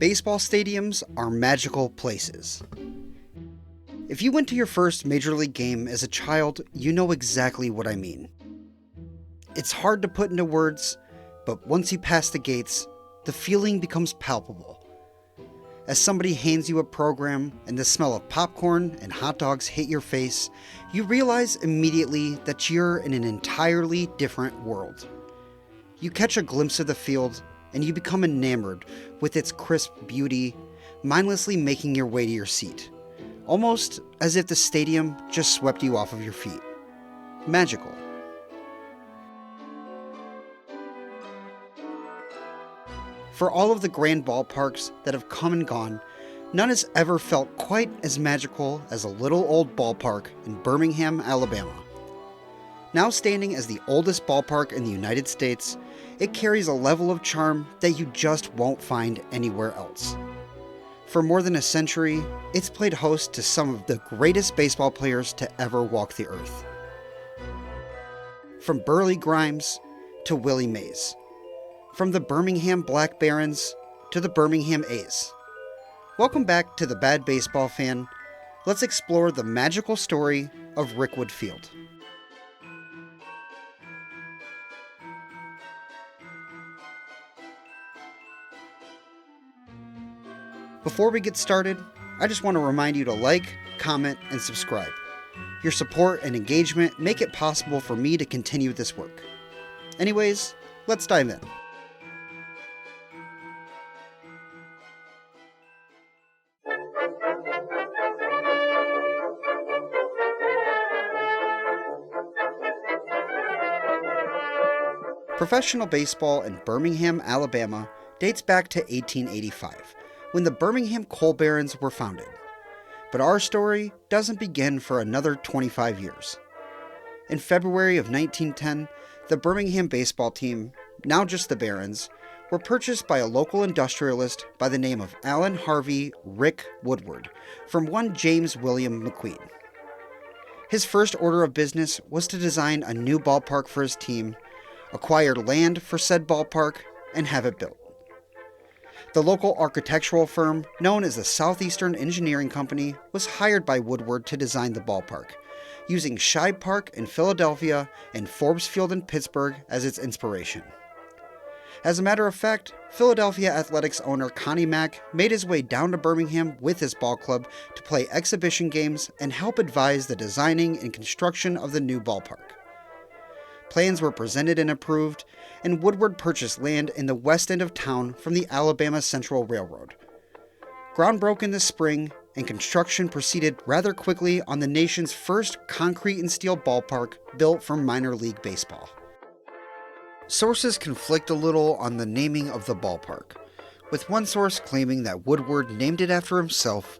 Baseball stadiums are magical places. If you went to your first Major League game as a child, you know exactly what I mean. It's hard to put into words, but once you pass the gates, the feeling becomes palpable. As somebody hands you a program and the smell of popcorn and hot dogs hit your face, you realize immediately that you're in an entirely different world. You catch a glimpse of the field, and you become enamored with its crisp beauty, mindlessly making your way to your seat, almost as if the stadium just swept you off of your feet. Magical. For all of the grand ballparks that have come and gone, none has ever felt quite as magical as a little old ballpark in Birmingham, Alabama. Now standing as the oldest ballpark in the United States, it carries a level of charm that you just won't find anywhere else. For more than a century, it's played host to some of the greatest baseball players to ever walk the earth. From Burley Grimes to Willie Mays. From the Birmingham Black Barons to the Birmingham A's. Welcome back to The Bad Baseball Fan. Let's explore the magical story of Rickwood Field. Before we get started, I just want to remind you to like, comment, and subscribe. Your support and engagement make it possible for me to continue this work. Anyways, let's dive in. Professional baseball in Birmingham, Alabama dates back to 1885, when the Birmingham Coal Barons were founded. But our story doesn't begin for another 25 years. In February of 1910, the Birmingham baseball team, now just the Barons, were purchased by a local industrialist by the name of Allen Harvey Rick Woodward from one James William McQueen. His first order of business was to design a new ballpark for his team, acquire land for said ballpark, and have it built. The local architectural firm, known as the Southeastern Engineering Company, was hired by Woodward to design the ballpark, using Shibe Park in Philadelphia and Forbes Field in Pittsburgh as its inspiration. As a matter of fact, Philadelphia Athletics owner Connie Mack made his way down to Birmingham with his ball club to play exhibition games and help advise the designing and construction of the new ballpark. Plans were presented and approved, and Woodward purchased land in the west end of town from the Alabama Central Railroad. Ground broke in the spring, and construction proceeded rather quickly on the nation's first concrete and steel ballpark built for minor league baseball. Sources conflict a little on the naming of the ballpark, with one source claiming that Woodward named it after himself,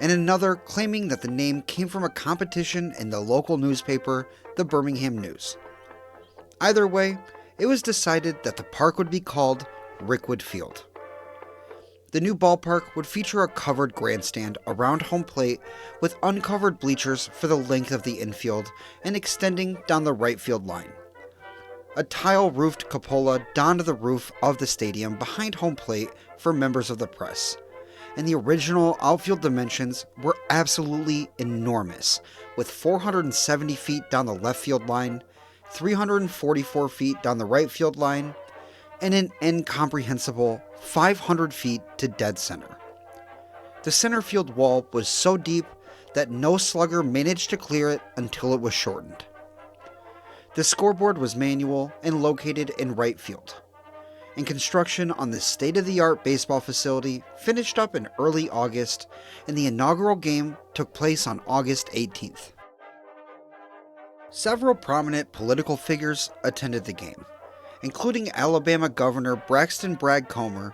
and another claiming that the name came from a competition in the local newspaper, the Birmingham News. Either way, it was decided that the park would be called Rickwood Field. The new ballpark would feature a covered grandstand around home plate with uncovered bleachers for the length of the infield and extending down the right field line. A tile-roofed cupola donned the roof of the stadium behind home plate for members of the press, and the original outfield dimensions were absolutely enormous, with 470 feet down the left field line, 344 feet down the right field line, and an incomprehensible 500 feet to dead center. The center field wall was so deep that no slugger managed to clear it until it was shortened. The scoreboard was manual and located in right field, and construction on the state-of-the-art baseball facility finished up in early August, and the inaugural game took place on August 18th. Several prominent political figures attended the game, including Alabama Governor Braxton Bragg Comer,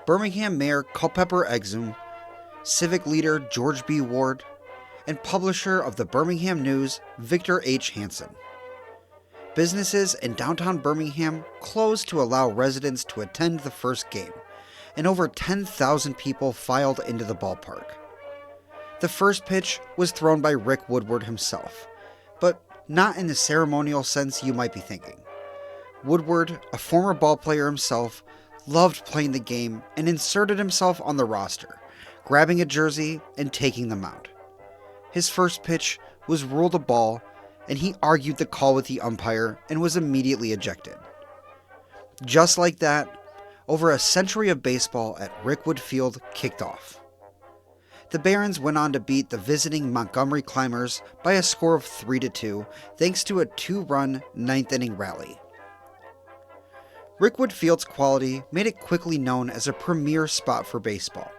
Birmingham Mayor Culpeper Exum, civic leader George B. Ward, and publisher of the Birmingham News Victor H. Hansen. Businesses in downtown Birmingham closed to allow residents to attend the first game, and over 10,000 people filed into the ballpark. The first pitch was thrown by Rick Woodward himself, but not in the ceremonial sense you might be thinking. Woodward, a former ballplayer himself, loved playing the game and inserted himself on the roster, grabbing a jersey and taking the mound. His first pitch was ruled a ball, and he argued the call with the umpire and was immediately ejected. Just like that, over a century of baseball at Rickwood Field kicked off. The Barons went on to beat the visiting Montgomery Climbers by a score of 3-2 thanks to a 2-run ninth-inning rally. Rickwood Field's quality made it quickly known as a premier spot for baseball.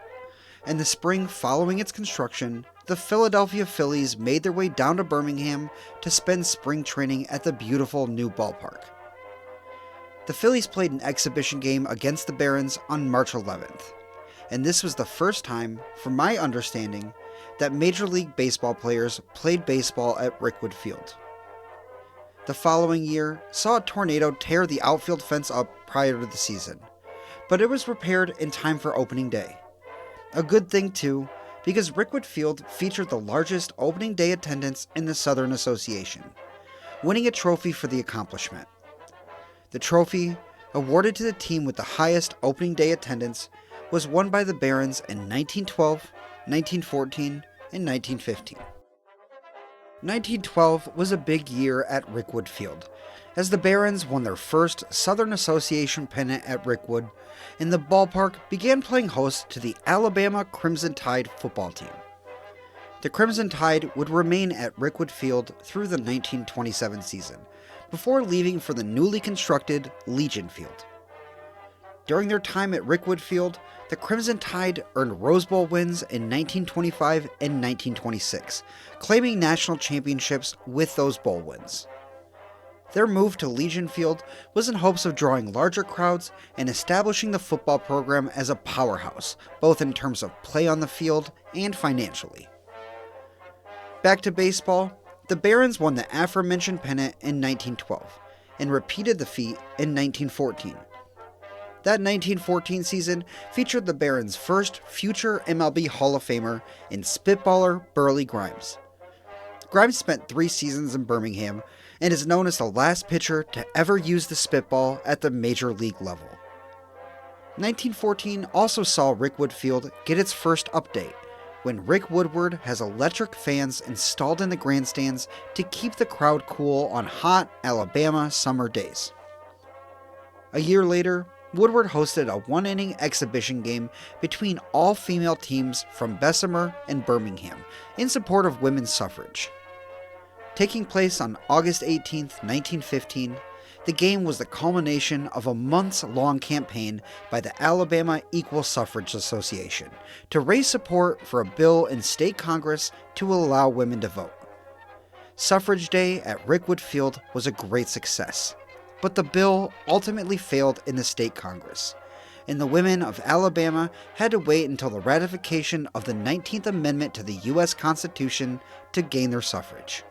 In the spring following its construction, the Philadelphia Phillies made their way down to Birmingham to spend spring training at the beautiful new ballpark. The Phillies played an exhibition game against the Barons on March 11th, and this was the first time, from my understanding, that Major League Baseball players played baseball at Rickwood Field. The following year saw a tornado tear the outfield fence up prior to the season, but it was repaired in time for opening day. A good thing too, because Rickwood Field featured the largest opening day attendance in the Southern Association, winning a trophy for the accomplishment. The trophy, awarded to the team with the highest opening day attendance, was won by the Barons in 1912, 1914, and 1915. 1912 was a big year at Rickwood Field, as the Barons won their first Southern Association pennant at Rickwood, and the ballpark began playing host to the Alabama Crimson Tide football team. The Crimson Tide would remain at Rickwood Field through the 1927 season, before leaving for the newly constructed Legion Field. During their time at Rickwood Field, the Crimson Tide earned Rose Bowl wins in 1925 and 1926, claiming national championships with those bowl wins. Their move to Legion Field was in hopes of drawing larger crowds and establishing the football program as a powerhouse, both in terms of play on the field and financially. Back to baseball, the Barons won the aforementioned pennant in 1912 and repeated the feat in 1914. That 1914 season featured the Barons' first future MiLB Hall of Famer in spitballer Burley Grimes. Grimes spent 3 seasons in Birmingham and is known as the last pitcher to ever use the spitball at the major league level. 1914 also saw Rickwood Field get its first update, when Rick Woodward has electric fans installed in the grandstands to keep the crowd cool on hot Alabama summer days. A year later, Woodward hosted a 1-inning exhibition game between all-female teams from Bessemer and Birmingham in support of women's suffrage. Taking place on August 18, 1915, the game was the culmination of a months-long campaign by the Alabama Equal Suffrage Association to raise support for a bill in state Congress to allow women to vote. Suffrage Day at Rickwood Field was a great success, but the bill ultimately failed in the state Congress, and the women of Alabama had to wait until the ratification of the 19th Amendment to the U.S. Constitution to gain their suffrage.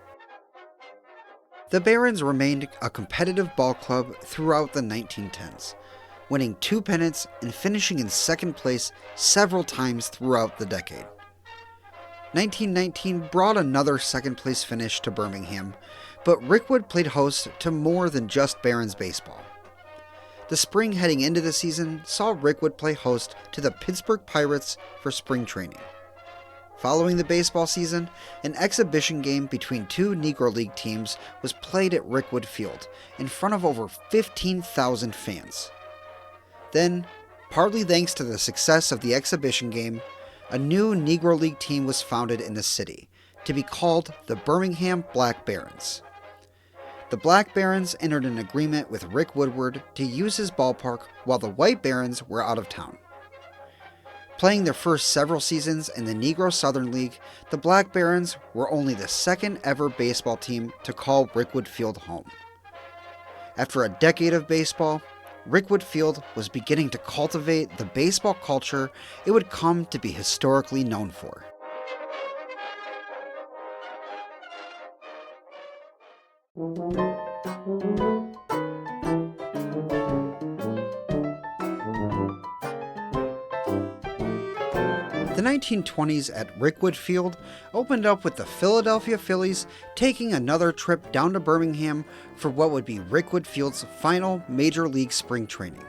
The Barons remained a competitive ball club throughout the 1910s, winning 2 pennants and finishing in second place several times throughout the decade. 1919 brought another second-place finish to Birmingham, but Rickwood played host to more than just Barons baseball. The spring heading into the season saw Rickwood play host to the Pittsburgh Pirates for spring training. Following the baseball season, an exhibition game between 2 Negro League teams was played at Rickwood Field in front of over 15,000 fans. Then, partly thanks to the success of the exhibition game, a new Negro League team was founded in the city, to be called the Birmingham Black Barons. The Black Barons entered an agreement with Rick Woodward to use his ballpark while the White Barons were out of town. Playing their first several seasons in the Negro Southern League, the Black Barons were only the second ever baseball team to call Rickwood Field home. After a decade of baseball, Rickwood Field was beginning to cultivate the baseball culture it would come to be historically known for. The 1920s at Rickwood Field opened up with the Philadelphia Phillies taking another trip down to Birmingham for what would be Rickwood Field's final Major League spring training.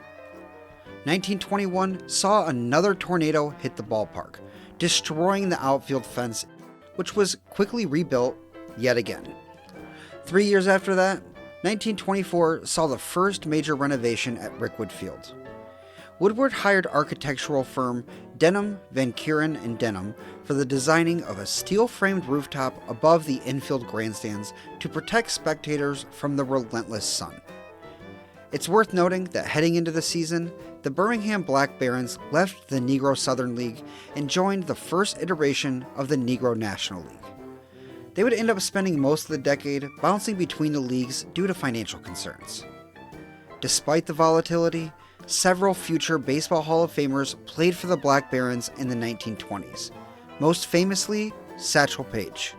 1921 saw another tornado hit the ballpark, destroying the outfield fence, which was quickly rebuilt yet again. 3 years after that, 1924 saw the first major renovation at Rickwood Field. Woodward hired architectural firm Denham, Van Kuren & Denham for the designing of a steel-framed rooftop above the infield grandstands to protect spectators from the relentless sun. It's worth noting that heading into the season, the Birmingham Black Barons left the Negro Southern League and joined the first iteration of the Negro National League. They would end up spending most of the decade bouncing between the leagues due to financial concerns. Despite the volatility, several future Baseball Hall of Famers played for the Black Barons in the 1920s, most famously Satchel Paige.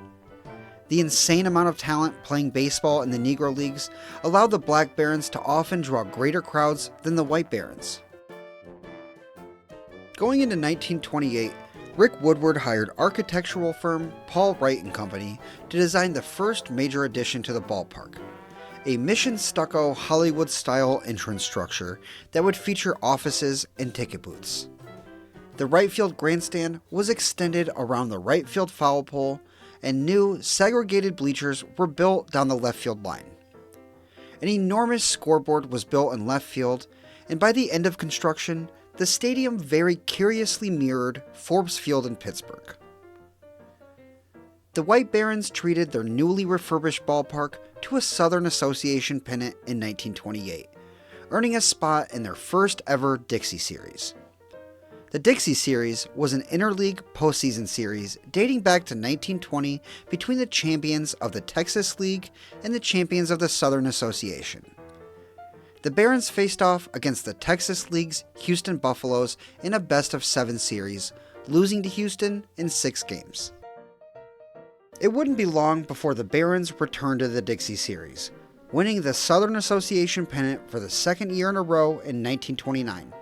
The insane amount of talent playing baseball in the Negro Leagues allowed the Black Barons to often draw greater crowds than the White Barons. Going into 1928, Rick Woodward hired architectural firm Paul Wright & Company to design the first major addition to the ballpark, a mission stucco Hollywood-style entrance structure that would feature offices and ticket booths. The right field grandstand was extended around the right field foul pole, and new segregated bleachers were built down the left field line. An enormous scoreboard was built in left field, and by the end of construction, the stadium very curiously mirrored Forbes Field in Pittsburgh. The White Barons treated their newly refurbished ballpark to a Southern Association pennant in 1928, earning a spot in their first ever Dixie Series. The Dixie Series was an interleague postseason series dating back to 1920 between the champions of the Texas League and the champions of the Southern Association. The Barons faced off against the Texas League's Houston Buffaloes in a best-of-7 series, losing to Houston in 6 games. It wouldn't be long before the Barons returned to the Dixie Series, winning the Southern Association pennant for the second year in a row in 1929,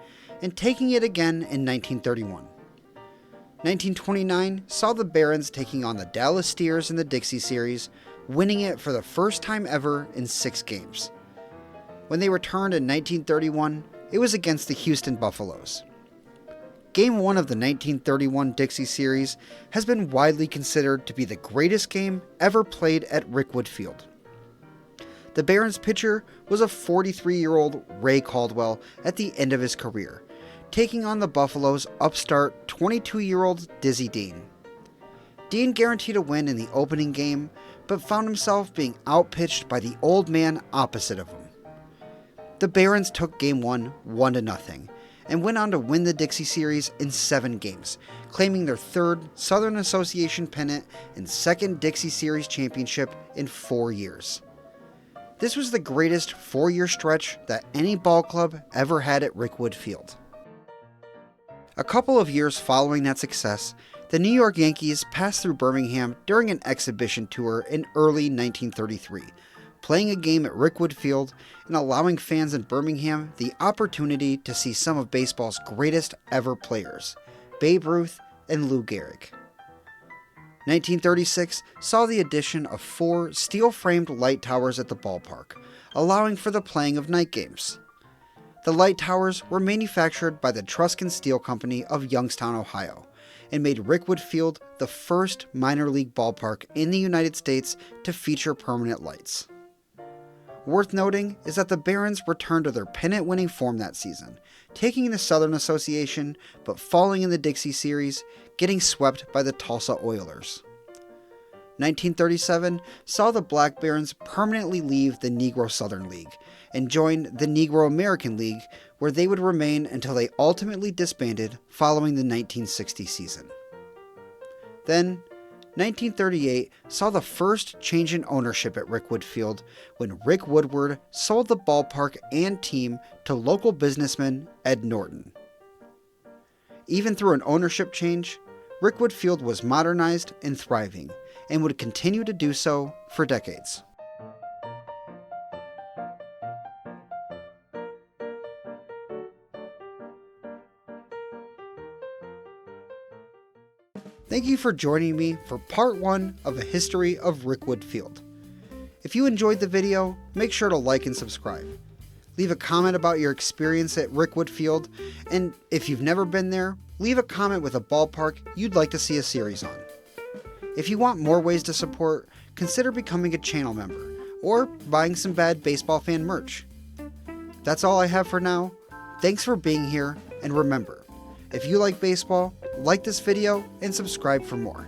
and taking it again in 1931. 1929 saw the Barons taking on the Dallas Steers in the Dixie Series, winning it for the first time ever in 6 games. When they returned in 1931, it was against the Houston Buffaloes. Game 1 of the 1931 Dixie Series has been widely considered to be the greatest game ever played at Rickwood Field. The Barons pitcher was a 43-year-old Ray Caldwell at the end of his career, taking on the Buffalo's upstart 22-year-old Dizzy Dean. Dean guaranteed a win in the opening game, but found himself being outpitched by the old man opposite of him. The Barons took Game 1 1-0, and went on to win the Dixie Series in 7 games, claiming their 3rd Southern Association pennant and 2nd Dixie Series championship in 4 years. This was the greatest 4-year stretch that any ball club ever had at Rickwood Field. A couple of years following that success, the New York Yankees passed through Birmingham during an exhibition tour in early 1933, playing a game at Rickwood Field and allowing fans in Birmingham the opportunity to see some of baseball's greatest ever players, Babe Ruth and Lou Gehrig. 1936 saw the addition of 4 steel-framed light towers at the ballpark, allowing for the playing of night games. The light towers were manufactured by the Truscott Steel Company of Youngstown, Ohio, and made Rickwood Field the first minor league ballpark in the United States to feature permanent lights. Worth noting is that the Barons returned to their pennant-winning form that season, taking the Southern Association but falling in the Dixie Series, getting swept by the Tulsa Oilers. 1937 saw the Black Barons permanently leave the Negro Southern League and join the Negro American League, where they would remain until they ultimately disbanded following the 1960 season. Then, 1938 saw the first change in ownership at Rickwood Field when Rick Woodward sold the ballpark and team to local businessman Ed Norton. Even through an ownership change, Rickwood Field was modernized and thriving, and would continue to do so for decades. Thank you for joining me for part 1 of a history of Rickwood Field. If you enjoyed the video, make sure to like and subscribe. Leave a comment about your experience at Rickwood Field, and if you've never been there, leave a comment with a ballpark you'd like to see a series on. If you want more ways to support, consider becoming a channel member, or buying some Bad Baseball Fan merch. That's all I have for now. Thanks for being here, and remember, if you like baseball, like this video and subscribe for more.